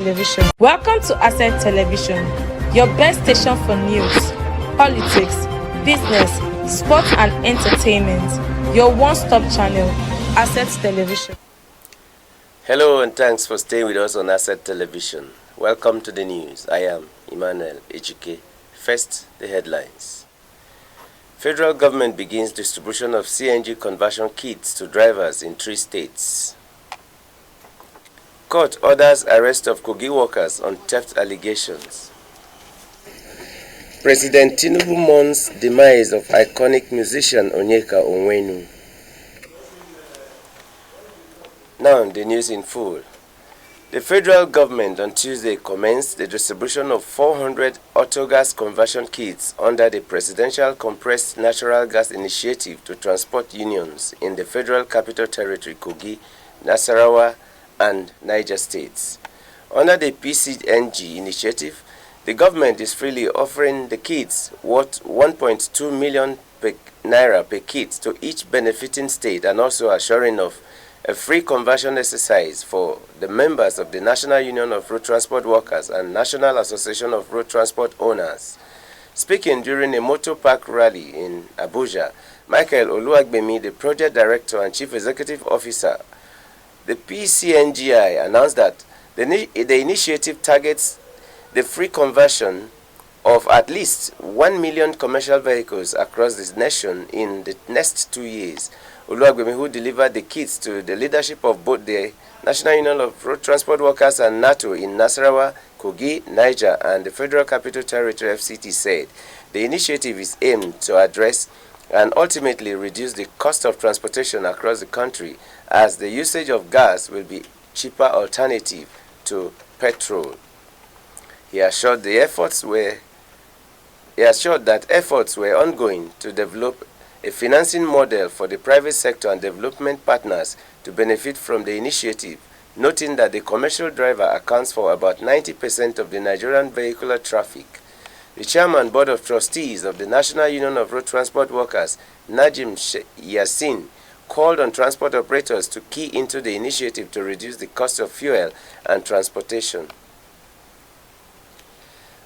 Television. Welcome to Asset Television, your best station for news, politics, business, sports and entertainment. Your one-stop channel, Asset Television. Hello and thanks for staying with us on Asset Television. Welcome to the news. I am Emmanuel Ejike. First, the headlines. Federal government begins distribution of CNG conversion kits to drivers in 3 states. Court orders arrest of Kogi workers on theft allegations. President Tinubu mourns demise of iconic musician Onyeka Onwenu. Now the news in full. The federal government on Tuesday commenced the distribution of 400 autogas conversion kits under the Presidential Compressed Natural Gas Initiative to transport unions in the Federal Capital Territory, Kogi, Nasarawa, and Niger states. Under the PCNG initiative, the government is freely offering the kits worth 1.2 million naira per kit to each benefiting state, and also assuring of a free conversion exercise for the members of the National Union of Road Transport Workers and National Association of Road Transport Owners. Speaking during a motor park rally in Abuja, Michael Oluwagbemi, the project director and chief executive officer, the PCNGI, announced that the initiative targets the free conversion of at least 1 million commercial vehicles across this nation in the next 2 years. Oluwagbemi, who delivered the kits to the leadership of both the National Union of Road Transport Workers and NATO in Nasarawa, Kogi, Niger, and the Federal Capital Territory FCT, said the initiative is aimed to address and ultimately reduce the cost of transportation across the country, as the usage of gas will be cheaper alternative to petrol. He assured that efforts were ongoing to develop a financing model for the private sector and development partners to benefit from the initiative, noting that the commercial driver accounts for about 90% of the Nigerian vehicular traffic. The Chairman Board of Trustees of the National Union of Road Transport Workers, Najim Yassin, called on transport operators to key into the initiative to reduce the cost of fuel and transportation.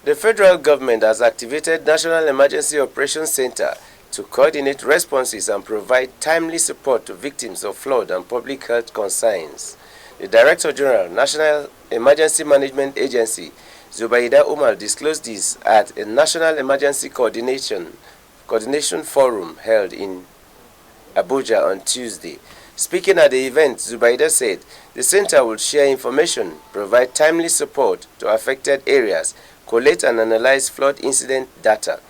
The federal government has activated National Emergency Operations Center to coordinate responses and provide timely support to victims of flood and public health concerns. The Director General, National Emergency Management Agency, Zubaida Umar, disclosed this at a National Emergency Coordination Forum held in Abuja on Tuesday. Speaking at the event, Zubaida said the center will share information, provide timely support to affected areas, collect and analyze flood incident data.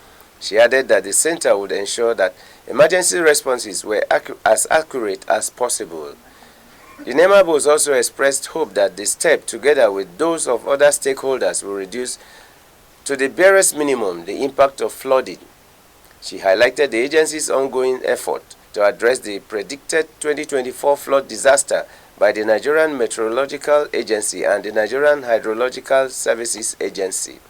She added that the center would ensure that emergency responses were as accurate as possible. The NEMABOs also expressed hope that the step, together with those of other stakeholders, will reduce to the barest minimum the impact of flooding. She highlighted the agency's ongoing effort to address the predicted 2024 flood disaster by the Nigerian Meteorological Agency and the Nigerian Hydrological Services Agency.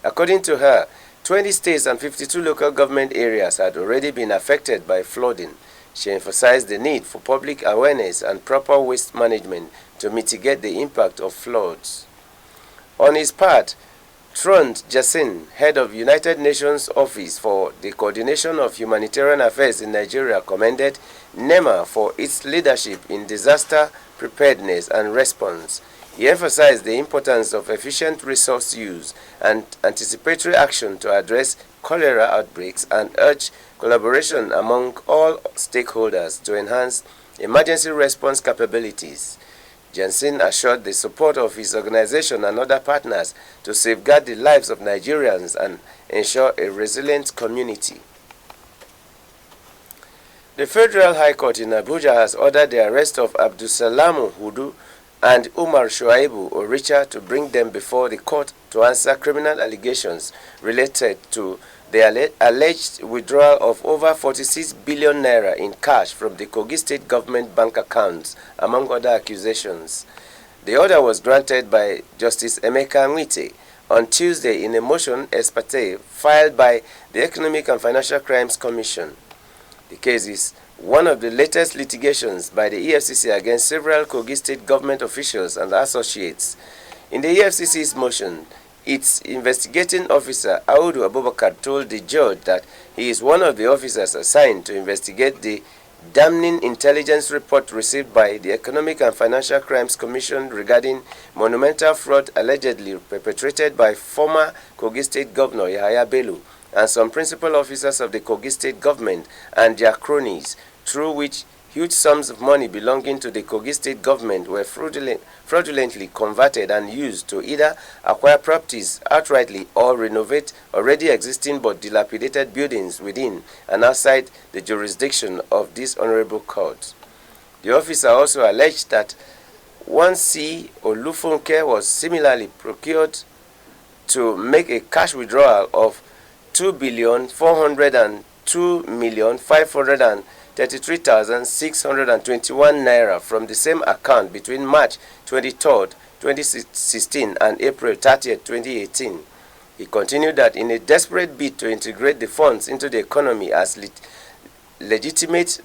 According to her, 20 states and 52 local government areas had already been affected by flooding. She emphasized the need for public awareness and proper waste management to mitigate the impact of floods. On his part, Trond Jasin, head of United Nations Office for the Coordination of Humanitarian Affairs in Nigeria, commended NEMA for its leadership in disaster preparedness and response. He emphasized the importance of efficient resource use and anticipatory action to address cholera outbreaks and urged collaboration among all stakeholders to enhance emergency response capabilities. Jansen assured the support of his organization and other partners to safeguard the lives of Nigerians and ensure a resilient community. The Federal High Court in Abuja has ordered the arrest of Abdulsalam Hudu and Umar Shuaibu Oricha to bring them before the court to answer criminal allegations related to the alleged withdrawal of over 46 billion naira in cash from the Kogi State government bank accounts, among other accusations. The order was granted by Justice Emeka Nwite on Tuesday in a motion ex parte filed by the Economic and Financial Crimes Commission. The case is one of the latest litigations by the EFCC against several Kogi State government officials and associates In the EFCC's motion, its investigating officer, Audu Abubakar, told the judge that he is one of the officers assigned to investigate the damning intelligence report received by the Economic and Financial Crimes Commission regarding monumental fraud allegedly perpetrated by former Kogi State Governor Yahaya Bello and some principal officers of the Kogi State government and their cronies, through which huge sums of money belonging to the Kogi State government were fraudulently converted and used to either acquire properties outrightly or renovate already existing but dilapidated buildings within and outside the jurisdiction of this honorable court. The officer also alleged that 1C Olufunke was similarly procured to make a cash withdrawal of 2,402,533,621 naira from the same account between March 23, 2016 and April 30, 2018. He continued that in a desperate bid to integrate the funds into the economy as legitimate,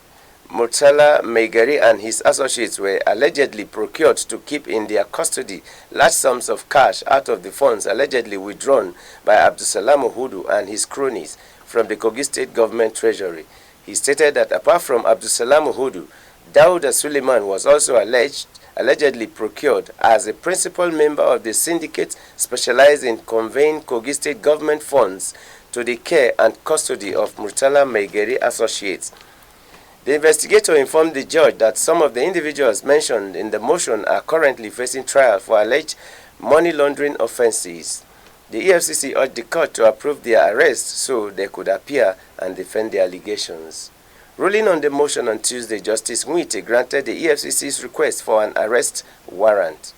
Murtala Maigari and his associates were allegedly procured to keep in their custody large sums of cash out of the funds allegedly withdrawn by Abdusalam Hudu and his cronies from the Kogi State government treasury. He stated that apart from Abdusalam Hudu, Dauda Suleiman was also allegedly procured as a principal member of the syndicate specialized in conveying Kogi State government funds to the care and custody of Murtala Maigari associates. The investigator informed the judge that some of the individuals mentioned in the motion are currently facing trial for alleged money laundering offenses. The EFCC urged the court to approve their arrest so they could appear and defend their allegations. Ruling on the motion on Tuesday, Justice Nwite granted the EFCC's request for an arrest warrant.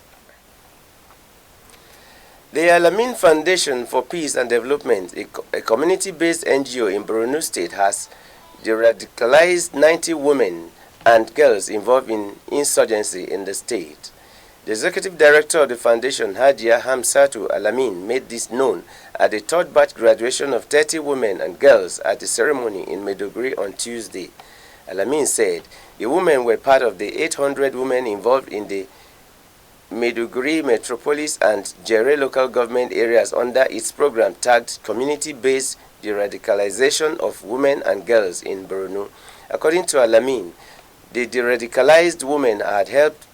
The Alamin Foundation for Peace and Development, a community-based NGO in Borno State, has de-radicalized 90 women and girls involved in insurgency in the state. The executive director of the foundation, Hadia Hamsatu Alamin, made this known at the third batch graduation of 30 women and girls at the ceremony in Maiduguri on Tuesday. Alamin said the women were part of the 800 women involved in the Maiduguri Metropolis and Jere local government areas under its program tagged Community-Based De-Radicalization of Women and Girls in Borno. According to Alamin, the de-radicalized women had helped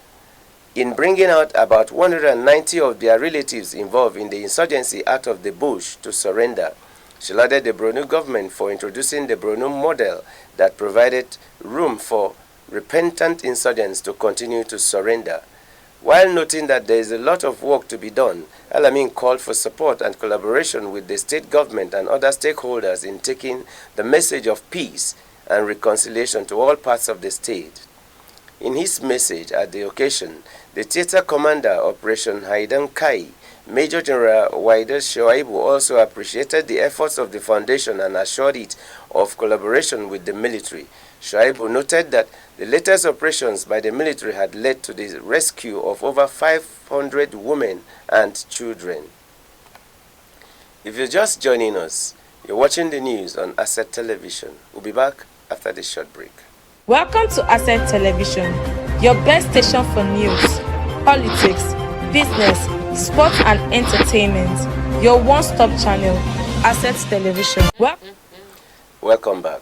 in bringing out about 190 of their relatives involved in the insurgency out of the bush to surrender. She lauded the Borno government for introducing the Borno model that provided room for repentant insurgents to continue to surrender. While noting that there is a lot of work to be done, Alamin called for support and collaboration with the state government and other stakeholders in taking the message of peace and reconciliation to all parts of the state. In his message at the occasion, the theater commander, Operation Haidan Kai, Major General Waider Shoaibu, also appreciated the efforts of the foundation and assured it of collaboration with the military. Shoaibu noted that the latest operations by the military had led to the rescue of over 500 women and children. If you're just joining us, you're watching the news on Asset Television. We'll be back after this short break. Welcome to Asset Television, your best station for news, politics, business, sports and entertainment. Your one-stop channel, Asset Television. Welcome back.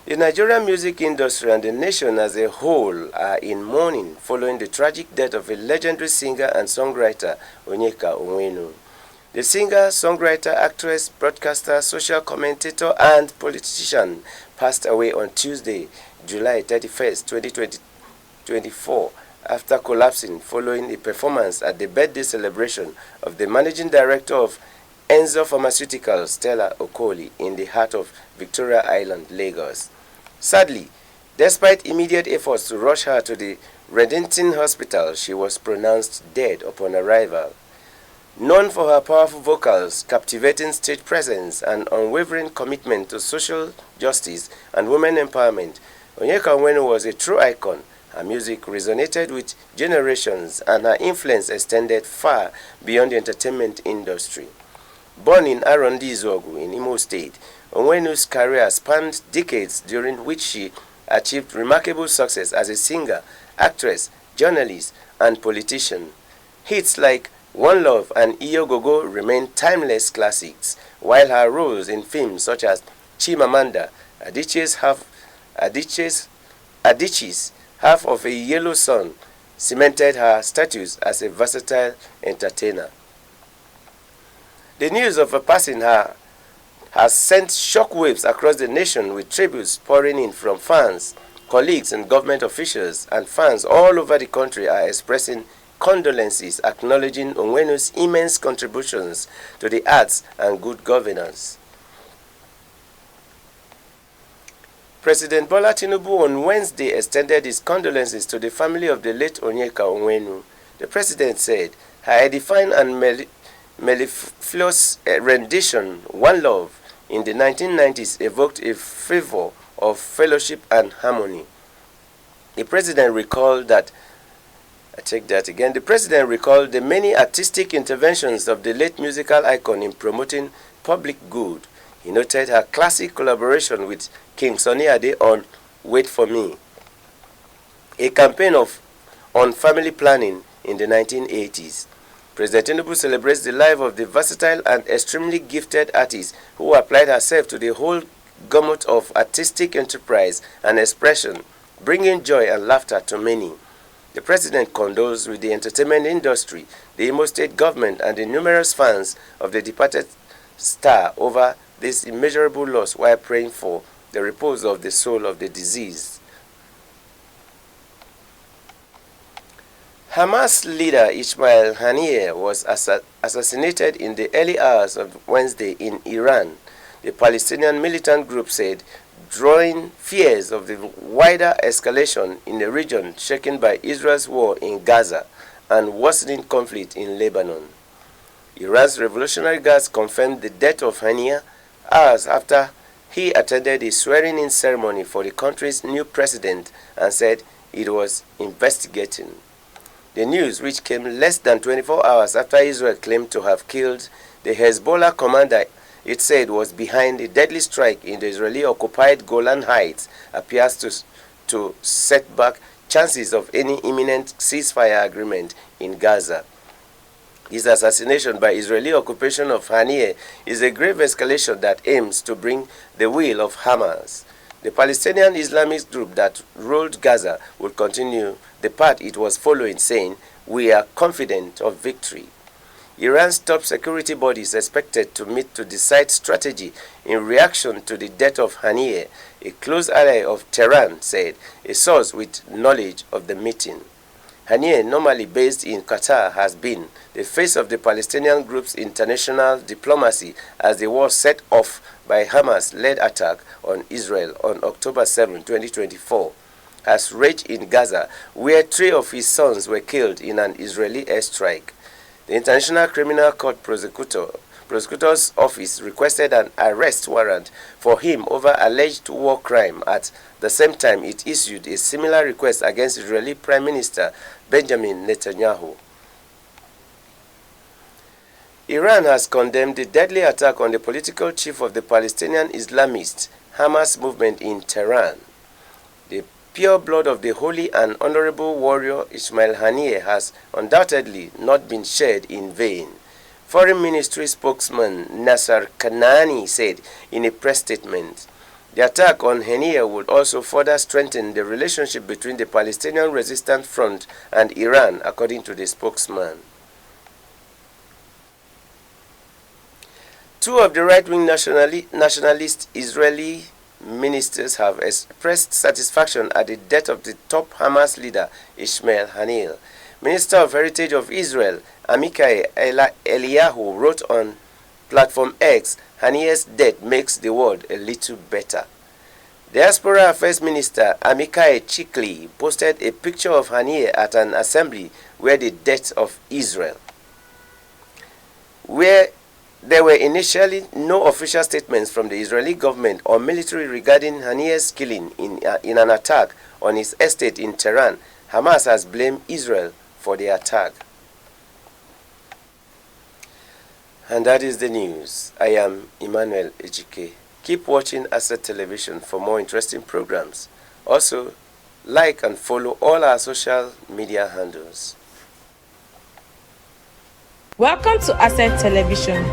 The Nigerian music industry and the nation as a whole are in mourning following the tragic death of a legendary singer and songwriter, Onyeka Onwenu. The singer, songwriter, actress, broadcaster, social commentator, and politician passed away on Tuesday, July 31st, 2024, after collapsing following a performance at the birthday celebration of the managing director of Enzo Pharmaceuticals, Stella Okoli, in the heart of Victoria Island, Lagos. Sadly, despite immediate efforts to rush her to the Redenting Hospital, she was pronounced dead upon arrival. Known for her powerful vocals, captivating stage presence, and unwavering commitment to social justice and women empowerment, Onyeka Onwenu was a true icon. Her music resonated with generations, and her influence extended far beyond the entertainment industry. Born in Arondi Zogu in Imo State, Onwenu's career spanned decades during which she achieved remarkable success as a singer, actress, journalist, and politician. Hits like One Love and Iyogogo remain timeless classics, while her roles in films such as Chimamanda Adichie's Half of a Yellow Sun cemented her status as a versatile entertainer. The news of her passing has sent shockwaves across the nation, with tributes pouring in from fans, colleagues and government officials, and fans all over the country are expressing condolences, acknowledging Onwenu's immense contributions to the arts and good governance. President Bola Tinubu on Wednesday extended his condolences to the family of the late Onyeka Onwenu. The president said her edifying and mellifluous rendition, One Love, in the 1990s evoked a fervor of fellowship and harmony. The president recalled the president recalled the many artistic interventions of the late musical icon in promoting public good. He noted her classic collaboration with King Sunny Ade on Wait For Me, a campaign on family planning in the 1980s. President Tinubu celebrates the life of the versatile and extremely gifted artist who applied herself to the whole gamut of artistic enterprise and expression, bringing joy and laughter to many. The president condoles with the entertainment industry, the Imo State government, and the numerous fans of the departed star over this immeasurable loss, while praying for the repose of the soul of the deceased. Hamas leader Ismail Haniyeh was assassinated in the early hours of Wednesday in Iran, the Palestinian militant group said, drawing fears of the wider escalation in the region shaken by Israel's war in Gaza and worsening conflict in Lebanon. Iran's Revolutionary Guards confirmed the death of Haniyeh hours after he attended a swearing-in ceremony for the country's new president and said it was investigating. The news, which came less than 24 hours after Israel claimed to have killed the Hezbollah commander it said was behind a deadly strike in the Israeli-occupied Golan Heights, appears to set back chances of any imminent ceasefire agreement in Gaza. This assassination by Israeli occupation of Haniyeh is a grave escalation that aims to bring the will of Hamas, the Palestinian Islamist group that ruled Gaza, will continue the path it was following, saying, "We are confident of victory." Iran's top security body is expected to meet to decide strategy in reaction to the death of Haniyeh, a close ally of Tehran, said a source with knowledge of the meeting. Haniyeh, normally based in Qatar, has been the face of the Palestinian group's international diplomacy as the war set off by Hamas-led attack on Israel on October 7, 2024, has raged in Gaza, where 3 of his sons were killed in an Israeli airstrike. The International Criminal Court prosecutor's office requested an arrest warrant for him over alleged war crime. At the same time, it issued a similar request against Israeli Prime Minister Benjamin Netanyahu. Iran has condemned the deadly attack on the political chief of the Palestinian Islamist Hamas movement in Tehran. The pure blood of the holy and honorable warrior Ismail Haniyeh has undoubtedly not been shed in vain, Foreign Ministry spokesman Nasser Kanani said in a press statement. The attack on Haniyeh would also further strengthen the relationship between the Palestinian Resistance Front and Iran, according to the spokesman. 2 of the right-wing nationalist Israeli ministers have expressed satisfaction at the death of the top Hamas leader Ismail Haniyeh. Minister of Heritage of Israel Amichai Eliyahu wrote on Platform X, Haniyeh's death makes the world a little better. Diaspora Affairs Minister Amichai Chikli posted a picture of Haniyeh at an assembly where the death of Israel, where there were initially no official statements from the Israeli government or military regarding Haniyeh's killing in an attack on his estate in Tehran. Hamas has blamed Israel for the attack. And that is the news. I am Emmanuel Ejike. Keep watching Asset Television for more interesting programs. Also, like and follow all our social media handles. Welcome to Asset Television,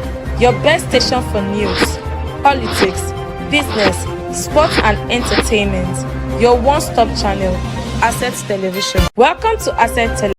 your best station for news, politics, business, sports and entertainment. Your one-stop channel, Asset Television. Welcome to Asset Television.